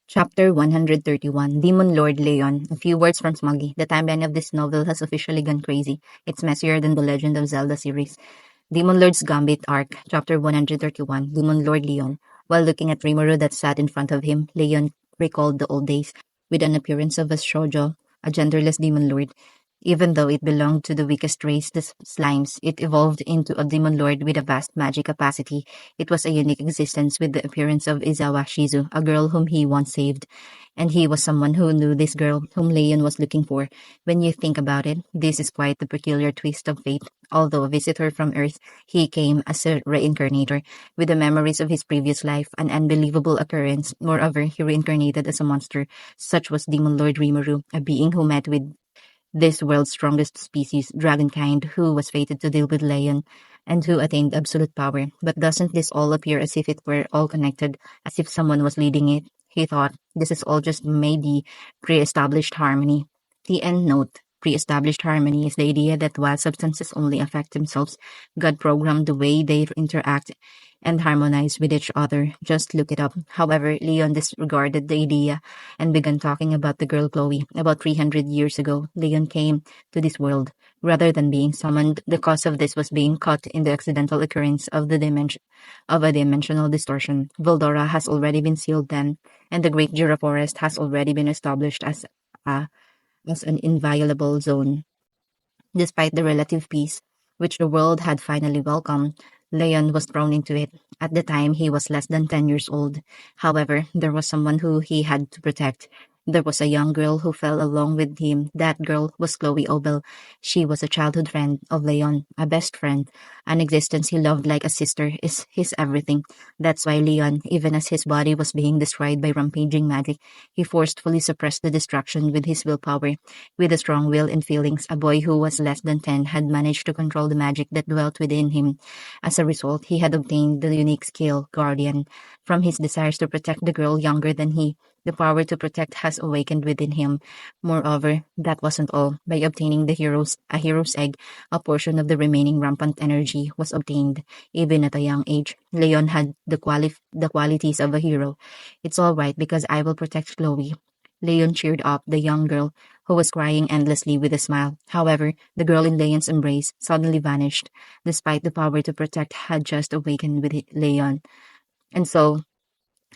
Chapter 131 Demon Lord Leon. A few words from Smuggy. The timeline of this novel has officially gone crazy. It's messier than the Legend of Zelda series. Demon Lord's Gambit Arc, Chapter 131 Demon Lord Leon. While looking at Rimuru that sat in front of him, Leon recalled the old days, with an appearance of a shoujo, a genderless demon lord. Even though it belonged to the weakest race, the slimes, it evolved into a demon lord with a vast magic capacity. It was a unique existence with the appearance of Izawa Shizu, a girl whom he once saved. And he was someone who knew this girl whom Leon was looking for. When you think about it, this is quite the peculiar twist of fate. Although a visitor from Earth, he came as a reincarnator, with the memories of his previous life, an unbelievable occurrence. Moreover, he reincarnated as a monster. Such was Demon Lord Rimuru, a being who met with this world's strongest species, dragonkind, who was fated to deal with Leon, and who attained absolute power. But doesn't this all appear as if it were all connected, as if someone was leading it? He thought, this is all just maybe pre-established harmony. The end note. Pre-established harmony is the idea that while substances only affect themselves, God programmed the way they interact and harmonize with each other. Just look it up. However, Leon disregarded the idea and began talking about the girl Chloe. About 300 years ago, Leon came to this world. Rather than being summoned, the cause of this was being caught in the accidental occurrence of a dimensional distortion. Vildora has already been sealed then, and the Great Jura Forest has already been established a, as an inviolable zone. Despite the relative peace, which the world had finally welcomed, Leon was thrown into it. At the time, he was less than 10 years old. However, there was someone who he had to protect. There was a young girl who fell along with him. That girl was Chloe Obel. She was a childhood friend of Leon, a best friend, an existence he loved like a sister, is his everything. That's why Leon, even as his body was being destroyed by rampaging magic, he forcefully suppressed the destruction with his willpower. With a strong will and feelings, a boy who was less than 10 had managed to control the magic that dwelt within him. As a result, he had obtained the unique skill, Guardian. From his desires to protect the girl younger than he, the power to protect has awakened within him. Moreover, that wasn't all. By obtaining a hero's egg, a portion of the remaining rampant energy was obtained. Even at a young age, Leon had the qualities of a hero. It's all right because I will protect Chloe. Leon cheered up the young girl, who was crying endlessly with a smile. However, the girl in Leon's embrace suddenly vanished, despite the power to protect had just awakened with Leon. And so,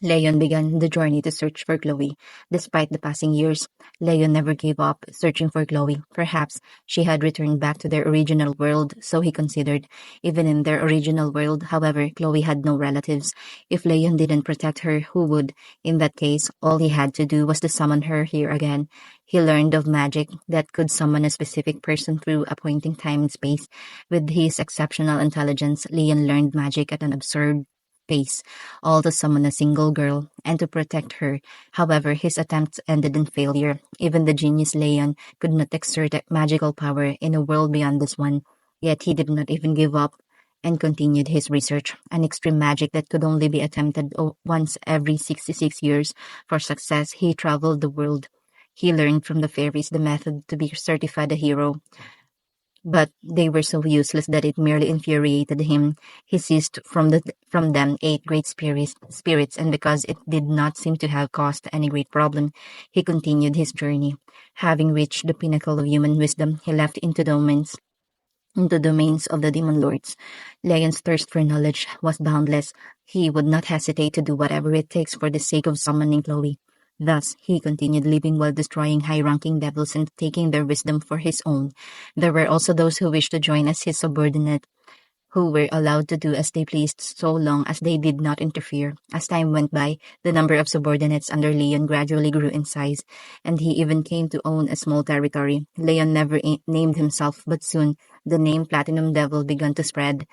Leon began the journey to search for Chloe. Despite the passing years, Leon never gave up searching for Chloe. Perhaps she had returned back to their original world, so he considered. Even in their original world, however, Chloe had no relatives. If Leon didn't protect her, who would? In that case, all he had to do was to summon her here again. He learned of magic that could summon a specific person through a point in time and space. With his exceptional intelligence, Leon learned magic at an absurd pace, all to summon a single girl and to protect her. However, his attempts ended in failure. Even the genius Leon could not exert magical power in a world beyond this one. Yet he did not even give up and continued his research. An extreme magic that could only be attempted once every 66 years. For success, he traveled the world. He learned from the fairies the method to be certified a hero, but they were so useless that it merely infuriated him. He seized from them 8 great spirits, and because it did not seem to have caused any great problem, he continued his journey. Having reached the pinnacle of human wisdom, he left into domains of the demon lords. Leon's thirst for knowledge was boundless. He would not hesitate to do whatever it takes for the sake of summoning Chloe. Thus, he continued living while destroying high-ranking devils and taking their wisdom for his own. There were also those who wished to join as his subordinate, who were allowed to do as they pleased so long as they did not interfere. As time went by, the number of subordinates under Leon gradually grew in size, and he even came to own a small territory. Leon never named himself, but soon the name Platinum Devil began to spread.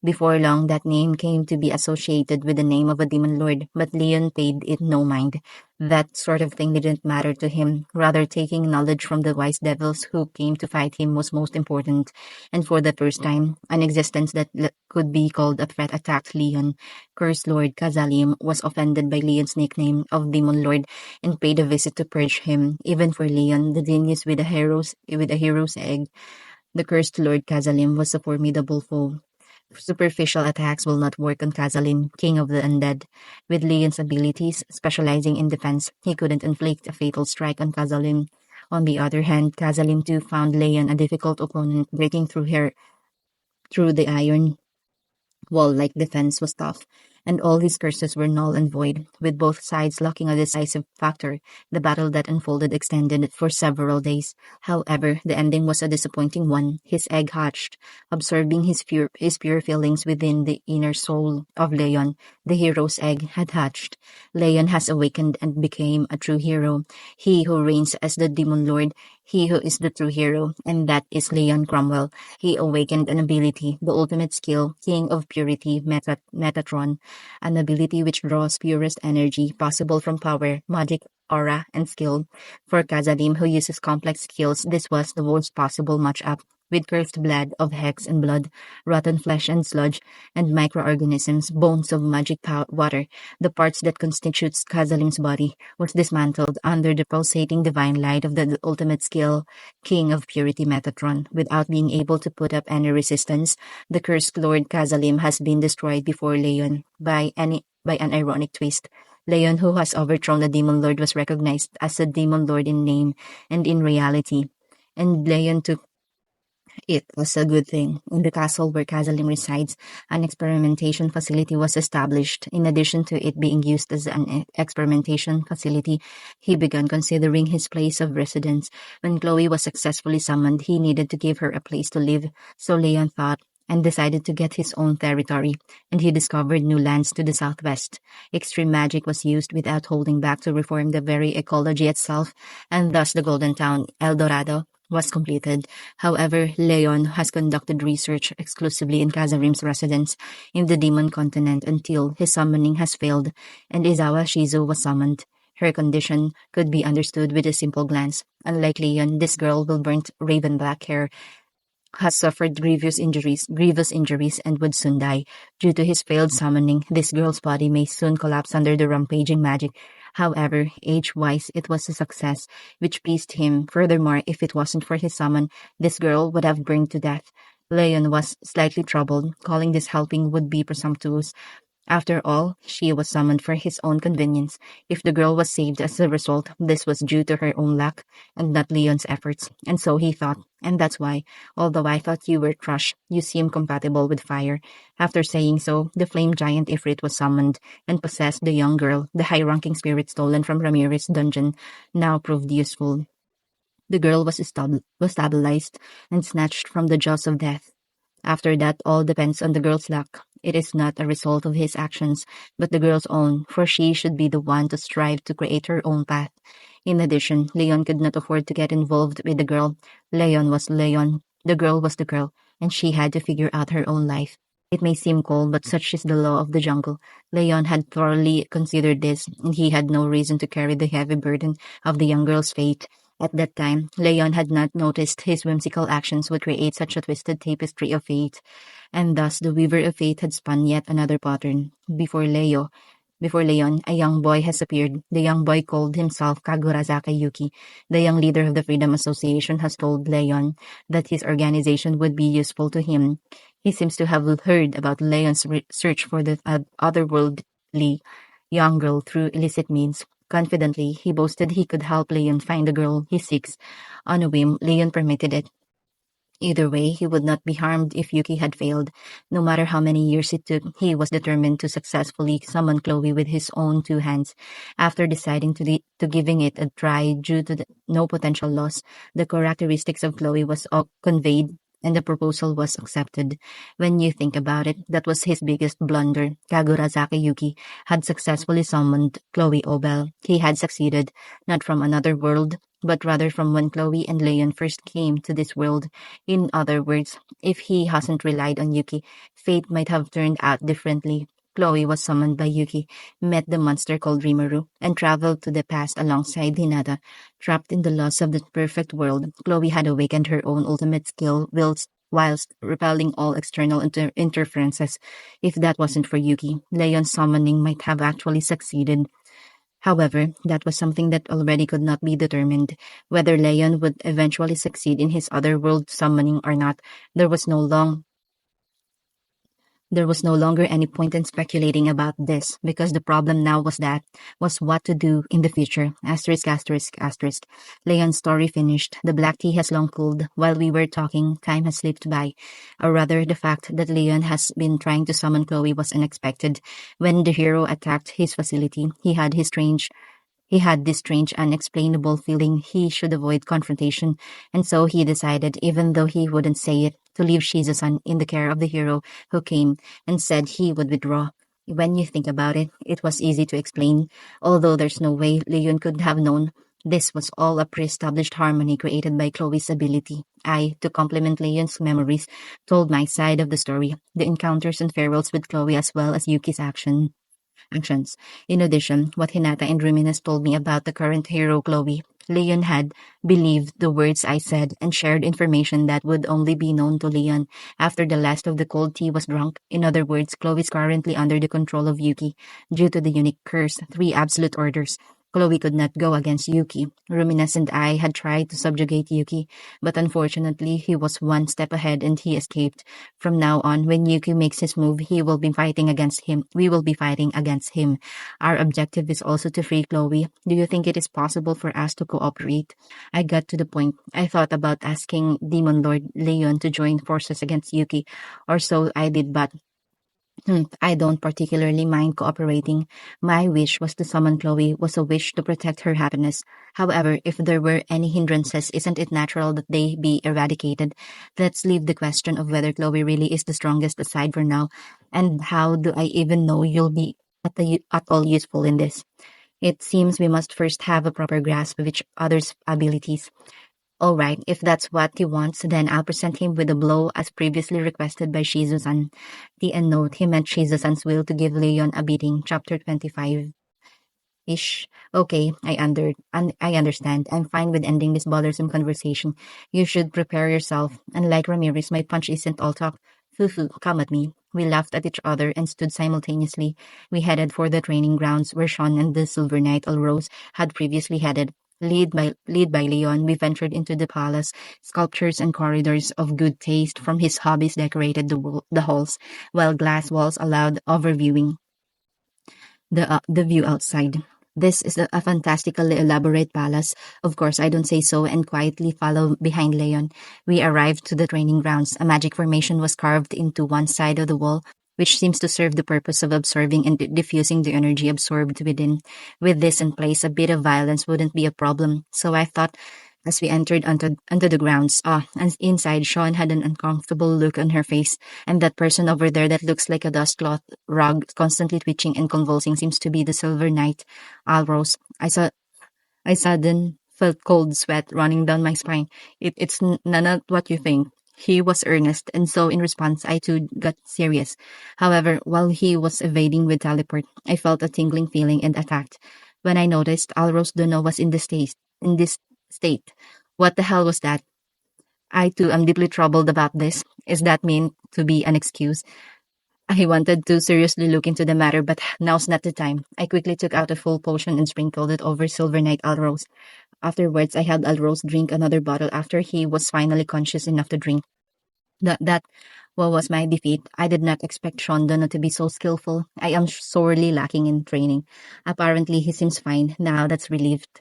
Before long, that name came to be associated with the name of a demon lord, but Leon paid it no mind. That sort of thing didn't matter to him. Rather, taking knowledge from the wise devils who came to fight him was most important. And for the first time, an existence that could be called a threat attacked Leon. Cursed Lord Kazalim was offended by Leon's nickname of Demon Lord and paid a visit to purge him. Even for Leon, the genius with a hero's egg, the cursed Lord Kazalim was a formidable foe. superficial attacks will not work on Kazalim, king of the undead. With Leon's abilities, specializing in defense, he couldn't inflict a fatal strike on Kazalim. On the other hand, Kazalim too found Leon a difficult opponent, breaking through the iron wall-like defense was tough, and all his curses were null and void, with both sides lacking a decisive factor. The battle that unfolded extended for several days. However, the ending was a disappointing one. His egg hatched, absorbing his pure feelings within the inner soul of Leon. The hero's egg had hatched. Leon has awakened and became a true hero. He who reigns as the demon lord, he who is the true hero, and that is Leon Cromwell. He awakened an ability, the ultimate skill, King of Purity, Metatron, an ability which draws purest energy possible from power, magic, aura, and skill. For Kazadim, who uses complex skills, this was the worst possible matchup. With cursed blood of hex and blood, rotten flesh and sludge, and microorganisms, bones of magic water, the parts that constitutes Kazalim's body, was dismantled under the pulsating divine light of the ultimate skill, King of Purity Metatron. Without being able to put up any resistance, the cursed Lord Kazalim has been destroyed before Leon by an ironic twist. Leon, who has overthrown the Demon Lord, was recognized as a Demon Lord in name and in reality. And Leon took it was a good thing. In the castle where Kazalim resides, an experimentation facility was established. In addition to it being used as an experimentation facility, he began considering his place of residence. When Chloe was successfully summoned, he needed to give her a place to live, so Leon thought and decided to get his own territory, and he discovered new lands to the southwest. Extreme magic was used without holding back to reform the very ecology itself, and thus the Golden Town, El Dorado, was completed. However, Leon has conducted research exclusively in Kazarim's residence in the Demon Continent until his summoning has failed and Izawa Shizu was summoned. Her condition could be understood with a simple glance. Unlike Leon, this girl with burnt raven black hair has suffered grievous injuries and would soon die. Due to his failed summoning, this girl's body may soon collapse under the rampaging magic. However, age-wise, it was a success, which pleased him. Furthermore, if it wasn't for his summon, this girl would have burned to death. Leon was slightly troubled, calling this helping would be presumptuous. After all, she was summoned for his own convenience. If the girl was saved as a result, this was due to her own luck and not Leon's efforts. And so he thought, and that's why, although I thought you were crushed, you seem compatible with fire. After saying so, the flame giant Ifrit was summoned and possessed the young girl. The high-ranking spirit stolen from Ramirez's dungeon now proved useful. The girl was stabilized and snatched from the jaws of death. After that, all depends on the girl's luck. It is not a result of his actions, but the girl's own, for she should be the one to strive to create her own path. In addition, Leon could not afford to get involved with the girl. Leon was Leon, the girl was the girl, and she had to figure out her own life. It may seem cold, but such is the law of the jungle. Leon had thoroughly considered this, and he had no reason to carry the heavy burden of the young girl's fate. At that time, Leon had not noticed his whimsical actions would create such a twisted tapestry of fate, and thus the weaver of fate had spun yet another pattern. Before Leon, a young boy has appeared. The young boy called himself Kagurazaka Yuki. The young leader of the Freedom Association has told Leon that his organization would be useful to him. He seems to have heard about Leon's search for the otherworldly young girl through illicit means. Confidently, he boasted he could help Leon find the girl he seeks. On a whim, Leon permitted it. Either way, he would not be harmed if Yuki had failed. No matter how many years it took, he was determined to successfully summon Chloe with his own two hands. After deciding to giving it a try due to no potential loss, the characteristics of Chloe was conveyed and the proposal was accepted. When you think about it, that was his biggest blunder. Kagurazaki Yuki had successfully summoned Chloe Obel. He had succeeded, not from another world, but rather from when Chloe and Leon first came to this world. In other words, if he hasn't relied on Yuki, fate might have turned out differently. Chloe was summoned by Yuki, met the monster called Rimuru, and traveled to the past alongside Hinata. Trapped in the loss of the perfect world, Chloe had awakened her own ultimate skill whilst repelling all external interferences. If that wasn't for Yuki, Leon's summoning might have actually succeeded. However, that was something that already could not be determined. Whether Leon would eventually succeed in his otherworld summoning or not, there was no long There was no longer any point in speculating about this, because the problem now was what to do in the future. Asterisk, asterisk, asterisk. Leon's story finished. The black tea has long cooled. While we were talking, time has slipped by. Or rather, the fact that Leon has been trying to summon Chloe was unexpected. When the hero attacked his facility, he had this strange, unexplainable feeling he should avoid confrontation, and so he decided, even though he wouldn't say it, to leave Shizusan in the care of the hero who came and said he would withdraw. When you think about it, it was easy to explain, although there's no way Leon could have known. This was all a pre-established harmony created by Chloe's ability. I, to complement Leon's memories, told my side of the story, the encounters and farewells with Chloe as well as Yuki's actions. In addition, what Hinata and Ruminas told me about the current hero Chloe, Leon had believed the words I said and shared information that would only be known to Leon after the last of the cold tea was drunk. In other words, Chloe is currently under the control of Yuki due to the unique curse, 3 absolute orders. Chloe could not go against Yuki. Ruminas and I had tried to subjugate Yuki, but unfortunately he was one step ahead and he escaped. From now on, when Yuki makes his move, he will be fighting against him. We will be fighting against him. Our objective is also to free Chloe. Do you think it is possible for us to cooperate? I got to the point. I thought about asking Demon Lord Leon to join forces against Yuki, or so I did, but I don't particularly mind cooperating. My wish was to summon Chloe was a wish to protect her happiness. However, if there were any hindrances, isn't it natural that they be eradicated? Let's leave the question of whether Chloe really is the strongest aside for now. And how do I even know you'll be at all useful in this? It seems we must first have a proper grasp of each other's abilities. All right, if that's what he wants, then I'll present him with a blow as previously requested by Shizu-san. The end note, he meant Shizu-san's will to give Leon a beating. Chapter 25. Ish. Okay, I understand. I'm fine with ending this bothersome conversation. You should prepare yourself. Unlike Ramirez, my punch isn't all talk. Fufu, come at me. We laughed at each other and stood simultaneously. We headed for the training grounds where Sean and the Silver Knight Alrose had previously headed. Lead by Leon, we ventured into the palace. Sculptures and corridors of good taste from his hobbies decorated the halls, while glass walls allowed overviewing the view outside. This is a fantastically elaborate palace. Of course, I don't say so and quietly follow behind Leon. We arrived to the training grounds. A magic formation was carved into one side of the wall, which seems to serve the purpose of absorbing and diffusing the energy absorbed within. With this in place, a bit of violence wouldn't be a problem. So I thought as we entered onto the grounds. And inside, Sean had an uncomfortable look on her face, and that person over there that looks like a dust cloth rug, constantly twitching and convulsing, seems to be the Silver Knight, Alros. I suddenly felt cold sweat running down my spine. It's none of what you think. He was earnest, and so in response, I too got serious. However, while he was evading with teleport, I felt a tingling feeling and attacked. When I noticed Alros Dono was in this state. What the hell was that? I too am deeply troubled about this. Is that meant to be an excuse? I wanted to seriously look into the matter, but now's not the time. I quickly took out a full potion and sprinkled it over Silver Knight Alros. Afterwards, I had Alros drink another bottle after he was finally conscious enough to drink. That what was my defeat. I did not expect Sean Dono to be so skillful. I am sorely lacking in training. Apparently, he seems fine. Now that's relieved.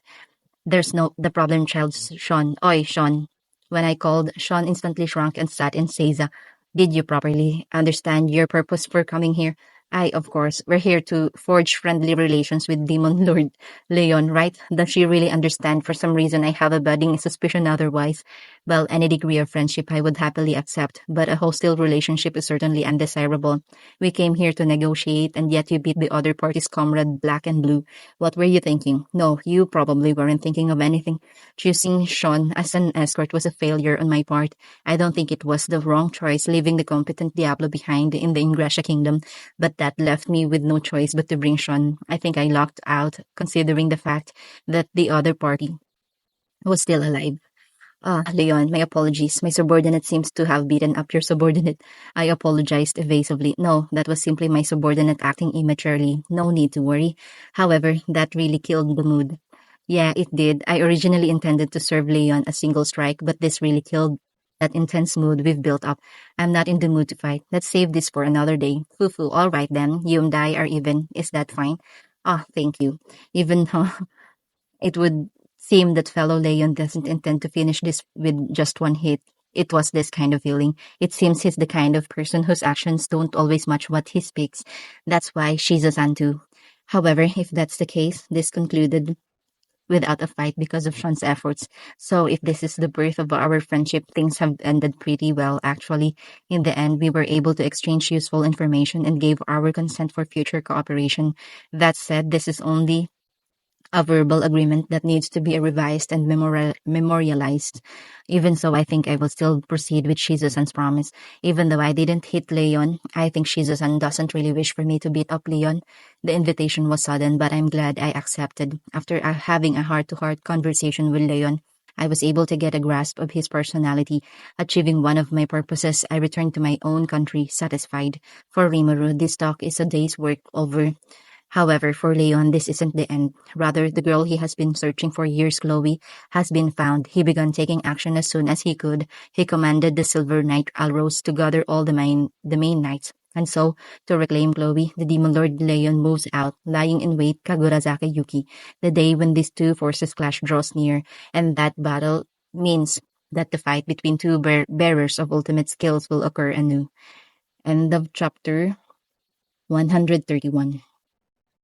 There's no the problem child, Sean. Oi, Sean. When I called, Sean instantly shrunk and sat in Seiza. Did you properly understand your purpose for coming here? Of course, we're here to forge friendly relations with Demon Lord Leon, right? Does she really understand? For some reason, I have a budding suspicion otherwise. Well, any degree of friendship I would happily accept, but a hostile relationship is certainly undesirable. We came here to negotiate, and yet you beat the other party's comrade black and blue. What were you thinking? No, you probably weren't thinking of anything. Choosing Sean as an escort was a failure on my part. I don't think it was the wrong choice leaving the competent Diablo behind in the Ingrasha Kingdom, but that left me with no choice but to bring Sean. I think I locked out, considering the fact that the other party was still alive. Leon, my apologies. My subordinate seems to have beaten up your subordinate. I apologized evasively. No, that was simply my subordinate acting immaturely. No need to worry. However, that really killed the mood. Yeah, it did. I originally intended to serve Leon a single strike, but this really killed that intense mood we've built up. I'm not in the mood to fight. Let's save this for another day. Foo-foo. All right then. You and I are even. Is that fine? Ah, thank you. Even though it would seem that fellow Leon doesn't intend to finish this with just one hit. It was this kind of feeling. It seems he's the kind of person whose actions don't always match what he speaks. That's why she's a san too. However, if that's the case, this concluded without a fight because of Sean's efforts. So if this is the birth of our friendship, things have ended pretty well actually. In the end, we were able to exchange useful information and gave our consent for future cooperation. That said, this is only a verbal agreement that needs to be revised and memorialized. Even so, I think I will still proceed with Shizusan's promise. Even though I didn't hit Leon, I think Shizusan doesn't really wish for me to beat up Leon. The invitation was sudden, but I'm glad I accepted. After having a heart-to-heart conversation with Leon, I was able to get a grasp of his personality. Achieving one of my purposes, I returned to my own country, satisfied. For Rimuru, this talk is a day's work over. However, for Leon, this isn't the end. Rather, the girl he has been searching for years, Chloe, has been found. He began taking action as soon as he could. He commanded the Silver Knight Alros to gather all the main knights. And so, to reclaim Chloe, the Demon Lord Leon moves out, lying in wait Kagurazaki Yuki. The day when these two forces clash draws near, and that battle means that the fight between two bearers of ultimate skills will occur anew. End of chapter 131.